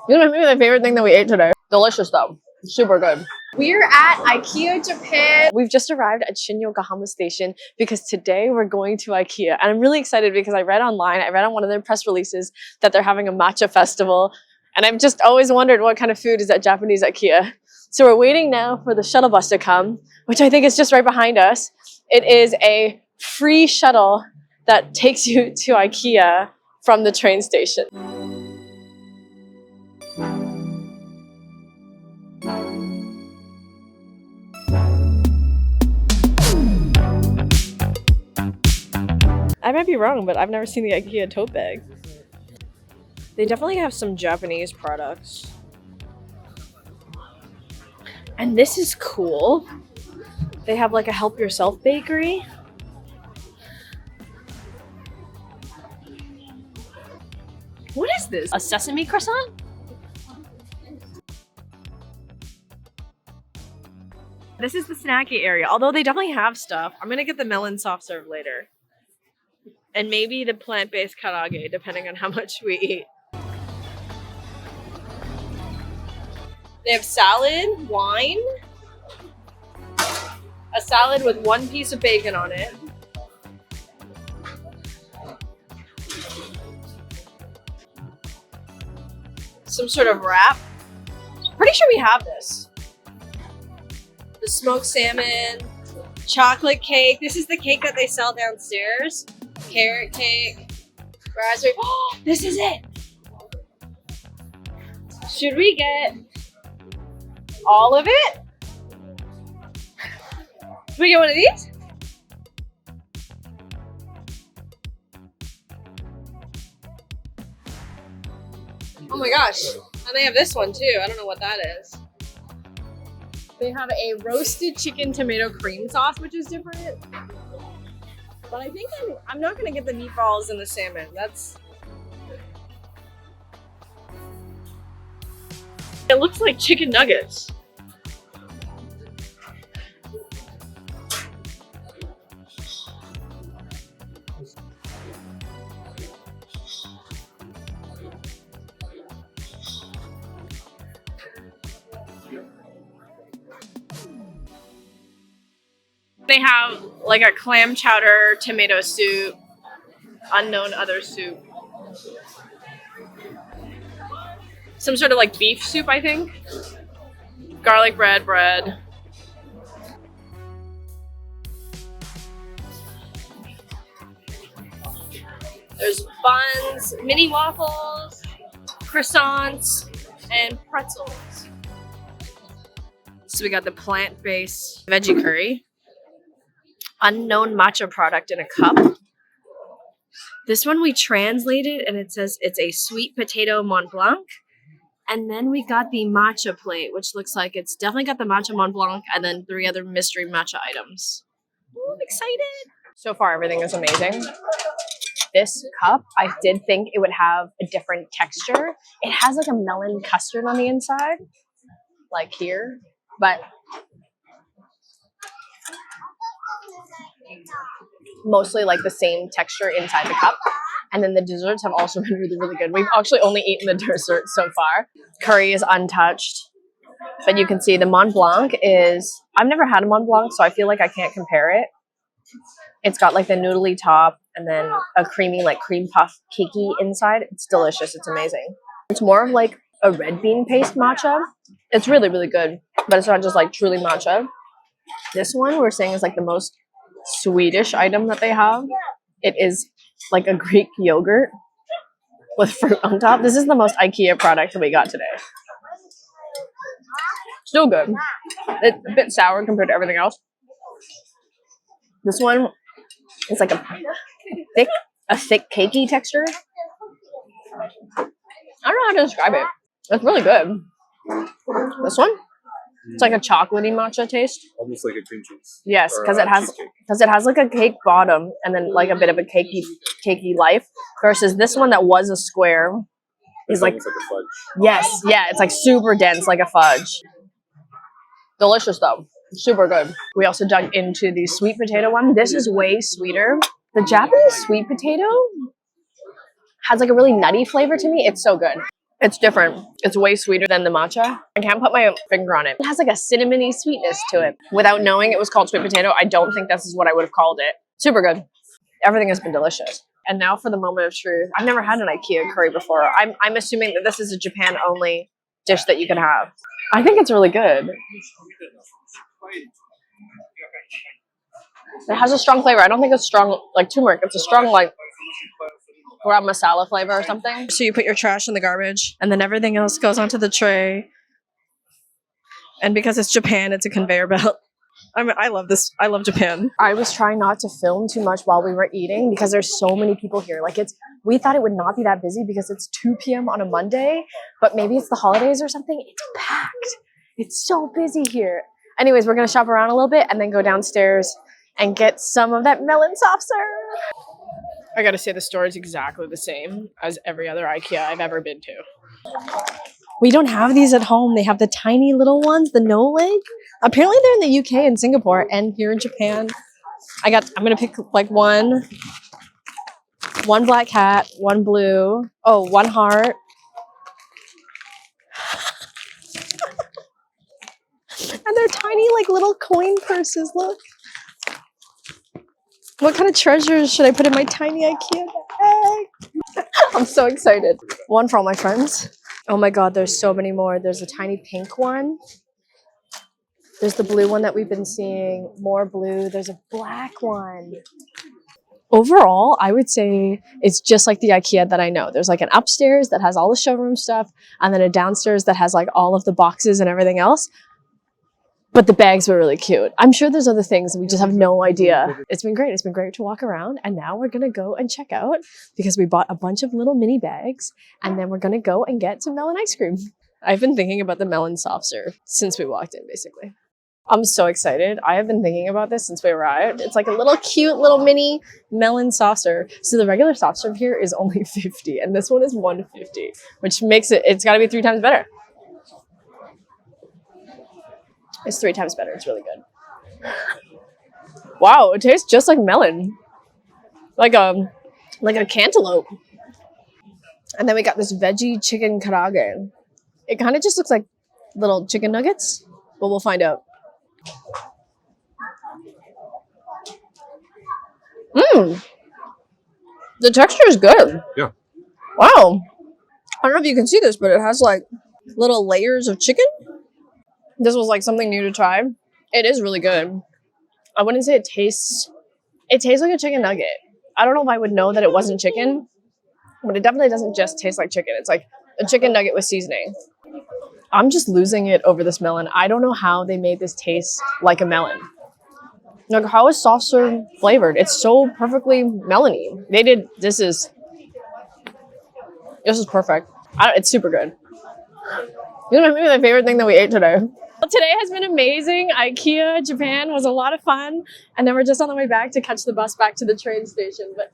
This might be my favorite thing that we ate today. Delicious though. Super good. We're at IKEA Japan. We've just arrived at Yokohama station because today we're going to IKEA. And I'm really excited because I read on one of their press releases that they're having a matcha festival. And I've just always wondered what kind of food is at Japanese IKEA. So we're waiting now for the shuttle bus to come, which I think is just right behind us. It is a free shuttle that takes you to IKEA from the train station. I might be wrong, but I've never seen the IKEA tote bag. They definitely have some Japanese products. And this is cool. They have like a help yourself bakery. What is this? A sesame croissant? This is the snacky area, although they definitely have stuff. I'm gonna get the melon soft serve later. And maybe the plant-based karaage, depending on how much we eat. They have salad, wine, a salad with one piece of bacon on it, some sort of wrap. Pretty sure we have this. The smoked salmon, chocolate cake. This is the cake that they sell downstairs. Carrot cake, raspberry. Oh, this is it. Should we get all of it? Should we get one of these? Oh my gosh. And they have this one too. I don't know what that is. They have a roasted chicken tomato cream sauce, which is different. But I think I'm not gonna get the meatballs and the salmon. It looks like chicken nuggets. They have like a clam chowder, tomato soup, unknown other soup. Some sort of like beef soup, I think. Garlic bread. There's buns, mini waffles, croissants, and pretzels. So we got the plant-based veggie curry. Unknown matcha product in a cup. This one we translated and it says it's a sweet potato Mont Blanc. And then we got the matcha plate, which looks like it's definitely got the matcha Mont Blanc and then 3 other mystery matcha items. Ooh, I'm excited. So far, everything is amazing. This cup, I did think it would have a different texture. It has like a melon custard on the inside, like here, but mostly like the same texture inside the cup. And then the desserts have also been really, really good. We've actually only eaten the dessert so far. Curry is untouched, but you can see the Mont Blanc is, I've never had a Mont Blanc, so I feel like I can't compare it. It's got like the noodly top and then a creamy like cream puff cakey inside. It's delicious. It's amazing. It's more of like a red bean paste matcha. It's really, really good, but it's not just like truly matcha. This one we're saying is like the most Swedish item that they have. It is like a Greek yogurt with fruit on top. This is the most IKEA product that we got today. Still good. It's a bit sour compared to everything else. This one is like a thick cakey texture. I don't know how to describe it. It's really good. This one? It's like a chocolatey matcha taste. Almost like a cream cheese. Yes, because it has like a cake bottom and then like a bit of a cakey life. Versus this one that was a square is like, almost like a fudge. Yes, yeah, it's like super dense like a fudge. Delicious though, super good. We also dug into the sweet potato one. This is way sweeter. The Japanese sweet potato has like a really nutty flavor to me. It's so good. It's different. It's way sweeter than the matcha. I can't put my finger on it. It has like a cinnamony sweetness to it. Without knowing it was called sweet potato, I don't think this is what I would have called it. Super good. Everything has been delicious. And now for the moment of truth. I've never had an IKEA curry before. I'm assuming that this is a Japan only dish that you can have. I think it's really good. It has a strong flavor. I don't think it's strong like turmeric. It's a strong like garam masala flavor or something. So you put your trash in the garbage and then everything else goes onto the tray. And because it's Japan, it's a conveyor belt. I mean, I love this. I love Japan. I was trying not to film too much while we were eating because there's so many people here. Like we thought it would not be that busy because it's 2 p.m. on a Monday, but maybe it's the holidays or something. It's packed. It's so busy here. Anyways, we're going to shop around a little bit and then go downstairs and get some of that melon soft serve. I gotta say the store is exactly the same as every other IKEA I've ever been to. We don't have these at home. They have the tiny little ones, the no leg. Apparently they're in the UK and Singapore and here in Japan. I'm gonna pick like one black hat, one blue, one heart. And they're tiny like little coin purses, look. What kind of treasures should I put in my tiny IKEA bag? I'm so excited. One for all my friends. Oh my god, there's so many more. There's a tiny pink one. There's the blue one that we've been seeing. More blue. There's a black one. Overall, I would say it's just like the IKEA that I know. There's like an upstairs that has all the showroom stuff and then a downstairs that has like all of the boxes and everything else. But the bags were really cute. I'm sure there's other things. We just have no idea. It's been great. It's been great to walk around. And now we're going to go and check out because we bought a bunch of little mini bags. And then we're going to go and get some melon ice cream. I've been thinking about the melon soft serve since we walked in, basically. I'm so excited. I have been thinking about this since we arrived. It's like a little cute little mini melon soft serve. So the regular soft serve here is only $50. And this one is $150, which makes it's got to be 3 times better. It's 3 times better. It's really good. Wow, it tastes just like melon. Like a cantaloupe. And then we got this veggie chicken karaage. It kind of just looks like little chicken nuggets, but we'll find out. The texture is good. Yeah. Wow. I don't know if you can see this, but it has like little layers of chicken. This was like something new to try. It is really good. I wouldn't say it tastes like a chicken nugget. I don't know if I would know that it wasn't chicken, but it definitely doesn't just taste like chicken. It's like a chicken nugget with seasoning. I'm just losing it over this melon. I don't know how they made this taste like a melon. Like, how is soft serve flavored? It's so perfectly melony. This is perfect. It's super good. This is maybe my favorite thing that we ate today. Well, today has been amazing. IKEA Japan was a lot of fun. And then we're just on the way back to catch the bus back to the train station. But